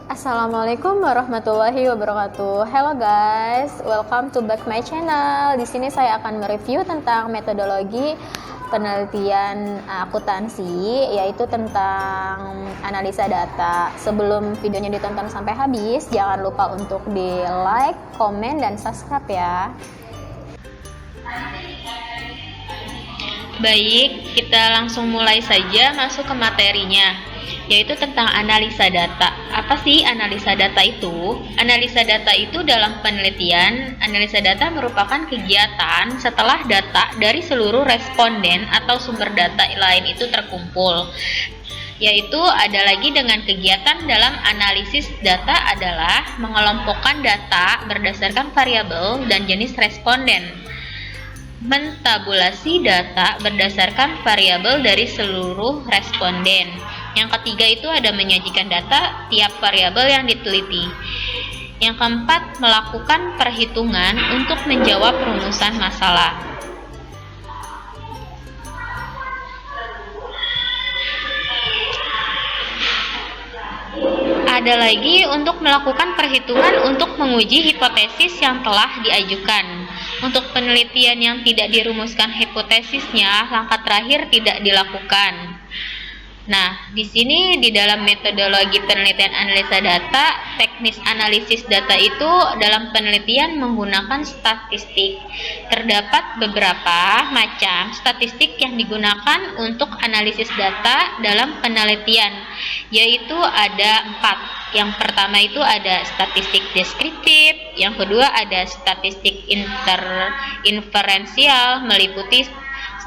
Assalamualaikum warahmatullahi wabarakatuh. Hello guys, welcome to back my channel. Di sini saya akan mereview tentang metodologi penelitian akuntansi, yaitu tentang analisa data. Sebelum videonya ditonton sampai habis, jangan lupa untuk di like, komen, dan subscribe ya. Baik, kita langsung mulai saja masuk ke materinya, yaitu tentang analisa data. Apa sih analisa data itu? Analisa data itu dalam penelitian, analisa data merupakan kegiatan setelah data dari seluruh responden atau sumber data lain itu terkumpul. Yaitu ada lagi dengan kegiatan dalam analisis data adalah mengelompokkan data berdasarkan variabel dan jenis responden. Mentabulasi data berdasarkan variabel dari seluruh responden. Yang ketiga itu ada menyajikan data tiap variabel yang diteliti. Yang keempat, melakukan perhitungan untuk menjawab rumusan masalah. Ada lagi untuk melakukan perhitungan untuk menguji hipotesis yang telah diajukan. Untuk penelitian yang tidak dirumuskan hipotesisnya, langkah terakhir tidak dilakukan. Nah, di sini di dalam metodologi penelitian analisa data, teknis analisis data itu dalam penelitian menggunakan statistik. Terdapat beberapa macam statistik yang digunakan untuk analisis data dalam penelitian, yaitu ada 4. Yang pertama itu ada statistik deskriptif, yang kedua ada statistik inferensial meliputi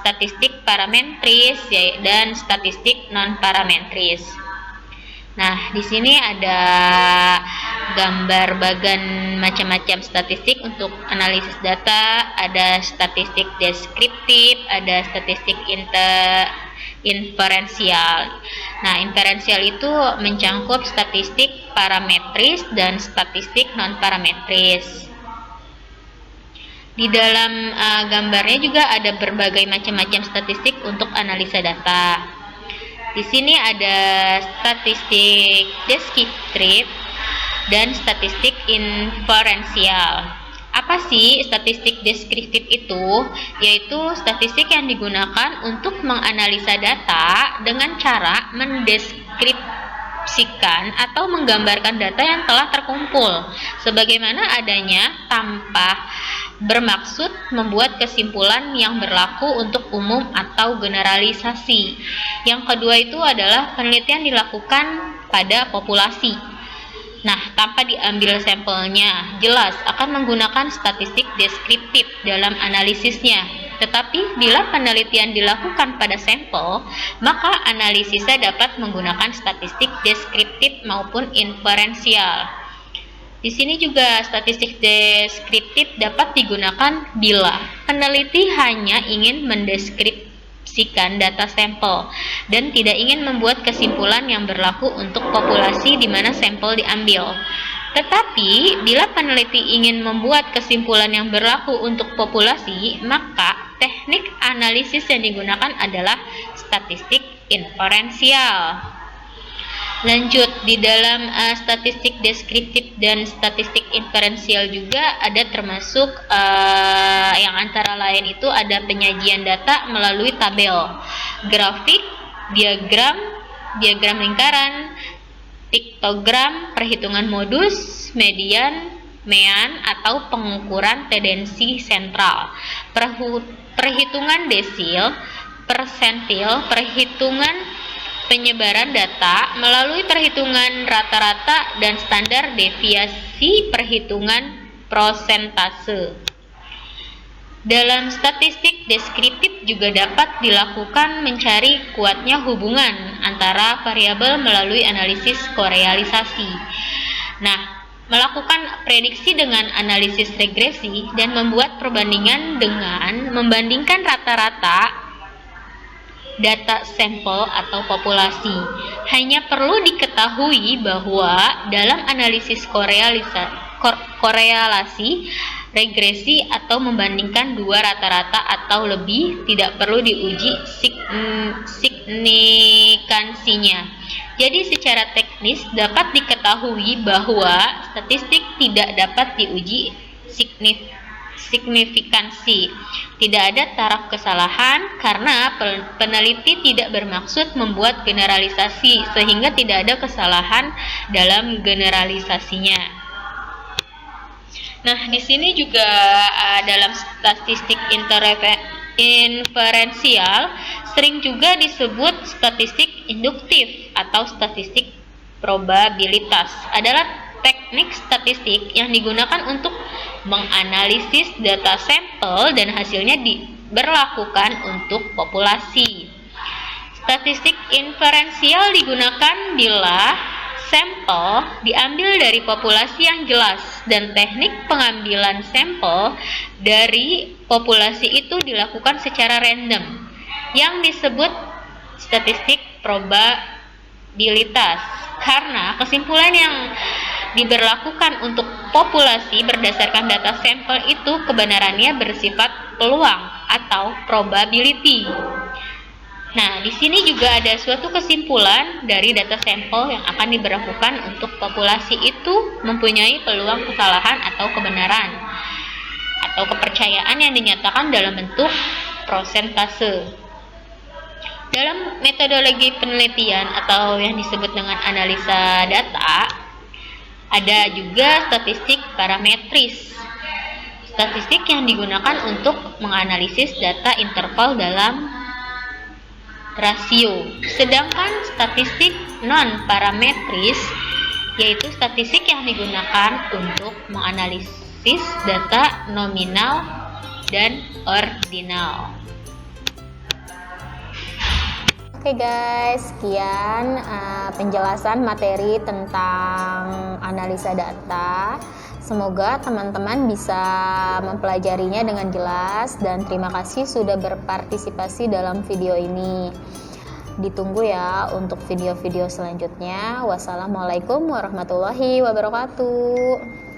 statistik parametris dan statistik non-parametris. Nah, di sini ada gambar bagan macam-macam statistik untuk analisis data, ada statistik deskriptif, ada statistik inferensial. Nah, inferensial itu mencangkup statistik parametris dan statistik non-parametris. Di dalam gambarnya juga ada berbagai macam-macam statistik untuk analisa data. Di sini ada statistik deskriptif dan statistik inferensial. Apa sih statistik deskriptif itu? Yaitu statistik yang digunakan untuk menganalisa data dengan cara mendeskripsikan atau menggambarkan data yang telah terkumpul sebagaimana adanya tanpa bermaksud membuat kesimpulan yang berlaku untuk umum atau generalisasi. Yang kedua itu adalah penelitian dilakukan pada populasi. Nah, tanpa diambil sampelnya, jelas akan menggunakan statistik deskriptif dalam analisisnya. Tetapi bila penelitian dilakukan pada sampel, maka analisisnya dapat menggunakan statistik deskriptif maupun inferensial. Di sini juga statistik deskriptif dapat digunakan bila peneliti hanya ingin mendeskripsikan data sampel dan tidak ingin membuat kesimpulan yang berlaku untuk populasi di mana sampel diambil. Tetapi bila peneliti ingin membuat kesimpulan yang berlaku untuk populasi, maka teknik analisis yang digunakan adalah statistik inferensial. Lanjut, di dalam statistik deskriptif dan statistik inferensial juga ada termasuk yang antara lain itu ada penyajian data melalui tabel, grafik, diagram lingkaran, piktogram, perhitungan modus, median, mean atau pengukuran tendensi sentral, perhitungan desil, persentil, perhitungan penyebaran data melalui perhitungan rata-rata dan standar deviasi perhitungan prosentase. Dalam statistik deskriptif juga dapat dilakukan mencari kuatnya hubungan antara variabel melalui analisis korealisasi. Nah, melakukan prediksi dengan analisis regresi dan membuat perbandingan dengan membandingkan rata-rata data sampel atau populasi. Hanya perlu diketahui bahwa dalam analisis korelasi, regresi atau membandingkan dua rata-rata atau lebih tidak perlu diuji signifikansinya. Jadi secara teknis dapat diketahui bahwa statistik tidak dapat diuji signifikansi. Tidak ada taraf kesalahan karena peneliti tidak bermaksud membuat generalisasi sehingga tidak ada kesalahan dalam generalisasinya. Nah, di sini juga dalam statistik inferensial sering juga disebut statistik induktif atau statistik probabilitas. Adalah teknik statistik yang digunakan untuk menganalisis data sampel dan hasilnya diberlakukan untuk populasi. Statistik inferensial digunakan bila sampel diambil dari populasi yang jelas dan teknik pengambilan sampel dari populasi itu dilakukan secara random yang disebut statistik probabilitas, karena kesimpulan yang diberlakukan untuk populasi berdasarkan data sampel itu kebenarannya bersifat peluang atau probability. Nah, di sini juga ada suatu kesimpulan dari data sampel yang akan diberlakukan untuk populasi itu mempunyai peluang kesalahan atau kebenaran atau kepercayaan yang dinyatakan dalam bentuk prosentase. Dalam metodologi penelitian atau yang disebut dengan analisa data, ada juga statistik parametris. Statistik yang digunakan untuk menganalisis data interval dalam rasio. Sedangkan statistik non-parametris yaitu statistik yang digunakan untuk menganalisis data nominal dan ordinal. Oke guys, sekian penjelasan materi tentang analisa data. Semoga teman-teman bisa mempelajarinya dengan jelas dan terima kasih sudah berpartisipasi dalam video ini. Ditunggu ya untuk video-video selanjutnya. Wassalamualaikum warahmatullahi wabarakatuh.